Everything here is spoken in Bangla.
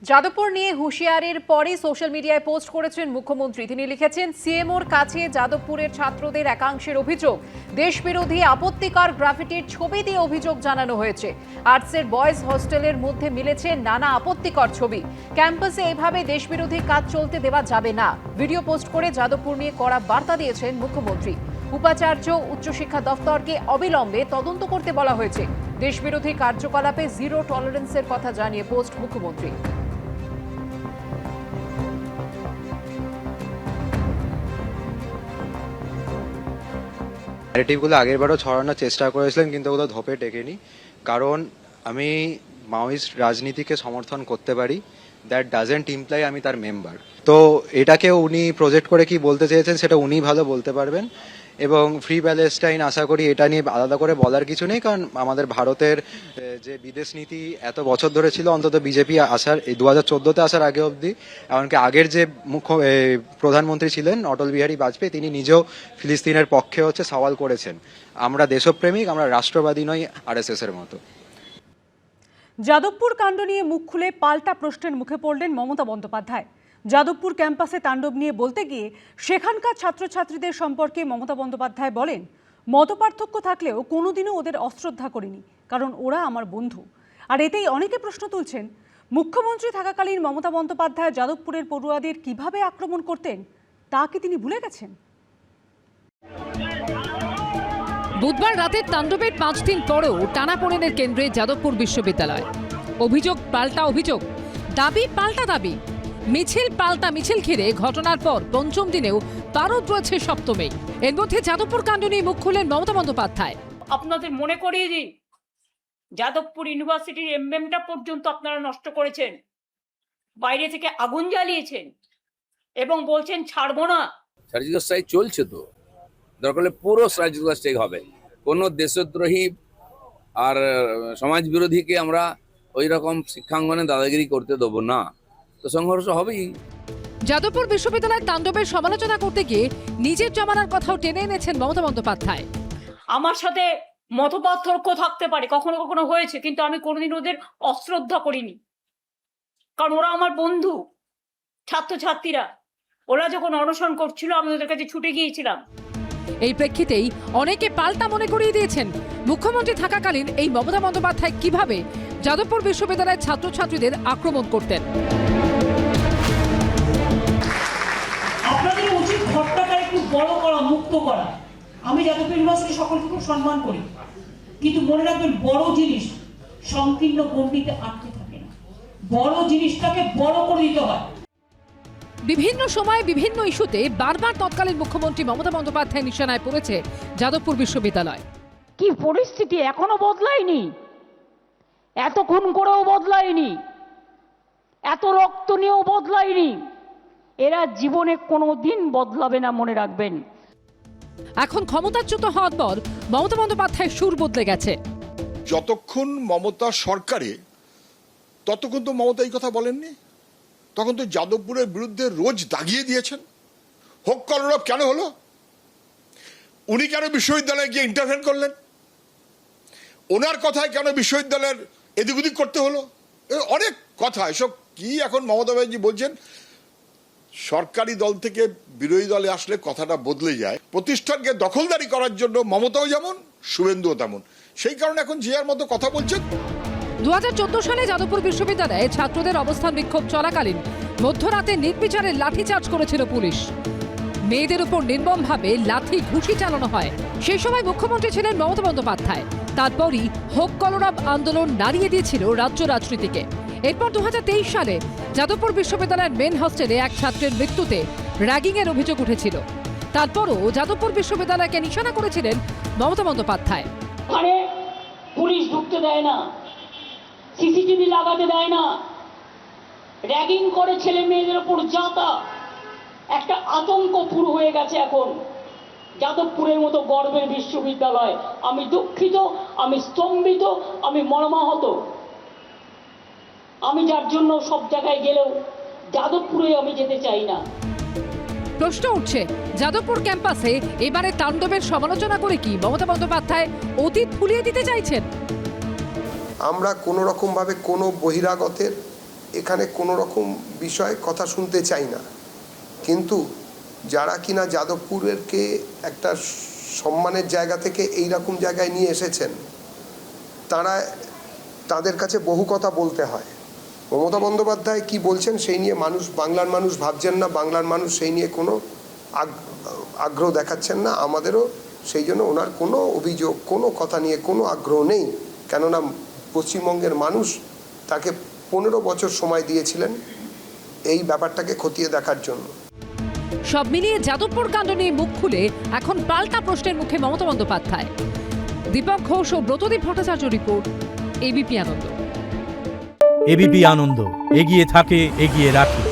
যাদবপুর নিয়ে হুঁশিয়ারির পরই সোশ্যাল মিডিয়ায় পোস্ট করেছেন মুখ্যমন্ত্রী। তিনি লিখেছেন, সিএমওর কাছে যাদবপুরের ছাত্রদের একাংশের অভিযোগ, দেশবিরোধী আপত্তিকর গ্রাফিটির ছবি দিয়ে অভিযোগ জানানো হয়েছে। আর্টসের বয়েজ হোস্টেলের মধ্যে মিলেছে নানা আপত্তিকর ছবি। ক্যাম্পাসে এভাবে দেশবিরোধী কাজ চলতে দেওয়া যাবে না। ভিডিও পোস্ট করে যাদবপুর নিয়ে কড়া বার্তা দিয়েছেন মুখ্যমন্ত্রী। উপাচার্য উচ্চশিক্ষা দফতরকে অবিলম্বে তদন্ত করতে বলা হয়েছে। দেশবিরোধী কার্যকলাপে জিরো টলারেন্সের কথা জানিয়ে পোস্ট মুখ্যমন্ত্রী। ন্যারেটিভগুলো আগেরবারও ছড়ানোর চেষ্টা করেছিলেন, কিন্তু ওগুলো ধোপে টেকেনি। কারণ আমি মাওয়িস্ট রাজনীতিকে সমর্থন করতে পারি, দ্যাট ডাজেন্ট ইমপ্লাই আমি তার মেম্বার। তো এটাকে উনি প্রজেক্ট করে কি বলতে চেয়েছেন সেটা উনি ভালো বলতে পারবেন। এবং ফ্রি প্যালেস্টাইন আশা করি এটা নিয়ে আলাদা করে বলার কিছু নেই, কারণ আমাদের ভারতের যে বিদেশ নীতি এত বছর ধরে ছিল, অন্তত বিজেপি আসার এই 2014-তে আসার আগে অবধি, এমনকি আগের যে প্রধানমন্ত্রী ছিলেন অটল বিহারী বাজপেয়ী, তিনি নিজেও ফিলিস্তিনের পক্ষে সওয়াল করেছেন। আমরা দেশপ্রেমিক, আমরা রাষ্ট্রবাদী নই আরএসএস এর মতো। যাদবপুর কাণ্ড নিয়ে মুখ খুলে পাল্টা প্রশ্নের মুখে পড়লেন মমতা বন্দ্যোপাধ্যায়। যাদবপুর ক্যাম্পাসে তাণ্ডব নিয়ে বলতে গিয়ে সেখানকার ছাত্রছাত্রীদের সম্পর্কে মমতা বন্দ্যোপাধ্যায় বলেন, মতপার্থক্য থাকলেও কোনোদিনও ওদের অশ্রদ্ধা করিনি, কারণ ওরা আমার বন্ধু। আর এতেই অনেকে প্রশ্ন তুলছেন, মুখ্যমন্ত্রী থাকাকালীন মমতা বন্দ্যোপাধ্যায় যাদবপুরের পড়ুয়াদের কিভাবে আক্রমণ করতেন তা কি তিনি ভুলে গেছেন? বুধবার রাতের তাণ্ডবের 5 দিন পরেও টানাপোড়েনের কেন্দ্রে যাদবপুর বিশ্ববিদ্যালয়। অভিযোগ পাল্টা অভিযোগ, দাবি পাল্টা দাবি, মিছিল পাল্টা মিছিল ঘিরে ঘটনার পর পঞ্চম দিনেও পারদ রয়েছে সপ্তমে। এর মধ্যে যাদবপুর কাণ্ড নিয়ে মুখ খুললেন মমতা বন্দ্যোপাধ্যায়। আপনাদের মনে করিয়ে দিই, যাদবপুর ইউনিভার্সিটির এমবেমটা পর্যন্ত আপনারা নষ্ট করেছেন, বাইরে থেকে আগুন জ্বালিয়েছেন এবং বলছেন ছাড়বো না। সার্জিক্যাল স্ট্রাইক চলছে, তো দরকার হলে পুরো সার্জিক্যাল স্ট্রাইক হবে। কোনো দেশদ্রোহী আর সমাজ বিরোধীকে আমরা ওই রকম শিক্ষাঙ্গনে দাদাগিরি করতে দেবো না, তো সংঘর্ষ হবেই। যাদবপুর বিশ্ববিদ্যালয়ের তাণ্ডবের সমালোচনা করতে গিয়ে নিজের জমানার কথাও টেনে এনেছেন মমতা বন্দ্যোপাধ্যায়। আমার সাথে মতপার্থক্য থাকতে পারে, কখনো কখনো হয়েছে, কিন্তু আমি কোনোদিন ওদের অশ্রদ্ধা করিনি, কারণ ওরা আমার বন্ধু। ছাত্রছাত্রীরা ওরা যখন অনশন করছিল, আমি ওদের কাছে ছুটে গিয়েছিলাম। এই প্রেক্ষিতেই অনেকে পাল্টা মনে করিয়ে দিয়েছেন, মুখ্যমন্ত্রী থাকাকালীন এই মমতা বন্দ্যোপাধ্যায় কিভাবে যাদবপুর বিশ্ববিদ্যালয়ের ছাত্রছাত্রীদের আক্রমণ করতেন। আপনাদের উচিত ঘরটাকে একটু বড় করা, মুক্ত করা। আমি যাদবপুর ইউনিভার্সিটি সকলকে খুব সম্মান করি, কিন্তু মনে রাখবেন, বড় জিনিস সংকীর্ণ গণ্ডিতে আটকে থাকে না, বড় জিনিসটাকে বড় করে দিতে হয়। বিভিন্ন সময়ে বিভিন্ন ইস্যুতে বারবার তৎকালীন মুখ্যমন্ত্রী মমতা বন্দ্যোপাধ্যায় নিশানায় পড়েছে যাদবপুর বিশ্ববিদ্যালয়। কি পরিস্থিতি এখনো বদলায়নি, এত খুন করেও বদলায়নি, এত রক্ত নিয়েও বদলায়নি। এরা জীবনে কোনোদিন বদলাবে না, মনে রাখবেন। এখন ক্ষমতাচ্যুত হওয়ার পর মমতা বন্দ্যোপাধ্যায়ের সুর বদলে গেছে। যতক্ষণ মমতা সরকারে, ততক্ষণ তো মমতা এই কথা বলেননি। তখন তো যাদবপুরের বিরুদ্ধে রোজ দাগিয়ে দিয়েছেন। হোক কলরব কেন হলো? উনি কেন বিশ্ববিদ্যালয়ে গিয়ে ইন্টারভেন করলেন? ওনার কথায় কেন বিশ্ববিদ্যালয়ের এদিক ওদিক করতে হলো? অনেক কথা। এসব কি এখন মমতা ব্যানার্জি বলছেন, সরকারি দল থেকে বিরোধী দলে আসলে কথাটা বদলে যায়। প্রতিষ্ঠানকে দখলদারি করার জন্য মমতাও যেমন, শুভেন্দুও তেমন। সেই কারণে এখন জিয়ার মতো কথা বলছেন। 2014 সালে যাদবপুর বিশ্ববিদ্যালয়ে ছাত্রদের অবস্থান বিক্ষোভ চলাকালীন মধ্যরাতে নির্বিচারে লাঠিচার্জ করেছিল পুলিশ। মেয়েদের উপর নির্মমভাবে লাঠি ঘুষি চালানো হয়। সেই সময় মুখ্যমন্ত্রী ছিলেন মমতা বন্দ্যোপাধ্যায়। তারপরই হোক কলরব আন্দোলন নাড়িয়ে দিয়েছিল রাজ্য রাজনীতিকে। এরপর 2023 সালে যাদবপুর বিশ্ববিদ্যালয়ের মেন হস্টেলে এক ছাত্রের মৃত্যুতে র্যাগিংয়ের অভিযোগ উঠেছিল। তারপরও যাদবপুর বিশ্ববিদ্যালয়কে নিশানা করেছিলেন মমতা বন্দ্যোপাধ্যায়। পুলিশ ঢুকতে দেয় না, সিসিটিভি লাগাতে দেয় না, র্যাগিং করে ছেলে মেয়েদের উপর যাতা, একটা আতঙ্ক পুরো হয়ে গেছে এখন যাদবপুরের মতো গর্বের বিশ্ববিদ্যালয়। আমি দুঃখিত, আমি স্তম্ভিত, আমি মর্মাহত। আমি যার জন্য সব জায়গায় গেলেও যাদবপুরে আমি যেতে চাই না। প্রশ্ন উঠছে, যাদবপুর ক্যাম্পাসে এবারে তাণ্ডবের সমালোচনা করে কি মমতা বন্দ্যোপাধ্যায় অতীত ভুলিয়ে দিতে চাইছেন? আমরা কোনো রকমভাবে কোনো বহিরাগতের এখানে কোনো রকম বিষয়ে কথা শুনতে চাই না, কিন্তু যারা কিনা যাদবপুরেরকে একটা সম্মানের জায়গা থেকে এই রকম জায়গায় নিয়ে এসেছেন, তাদের কাছে বহু কথা বলতে হয়। মমতা বন্দ্যোপাধ্যায় কি বলছেন সেই নিয়ে বাংলার মানুষ ভাবছেন না, বাংলার মানুষ সেই নিয়ে কোনো আগ্রহ দেখাচ্ছেন না। আমাদেরও সেই জন্য ওনার কোনো অভিযোগ, কোনো কথা নিয়ে কোনো আগ্রহ নেই, কেননা পশ্চিমবঙ্গের মানুষ তাকে 15 বছর সময় দিয়েছিলেন এই ব্যাপারটাকে খতিয়ে দেখার জন্য। সব মিলিয়ে যাদবপুর কাণ্ড নিয়ে মুখ খুলে এখন পাল্টা প্রশ্নের মুখে মমতা বন্দ্যোপাধ্যায়। দীপক ঘোষ ও ব্রতদীপ ভট্টাচার্য রিপোর্ট, এবিপি আনন্দ। এবিপি আনন্দ, এগিয়ে থাকে, এগিয়ে রাখে।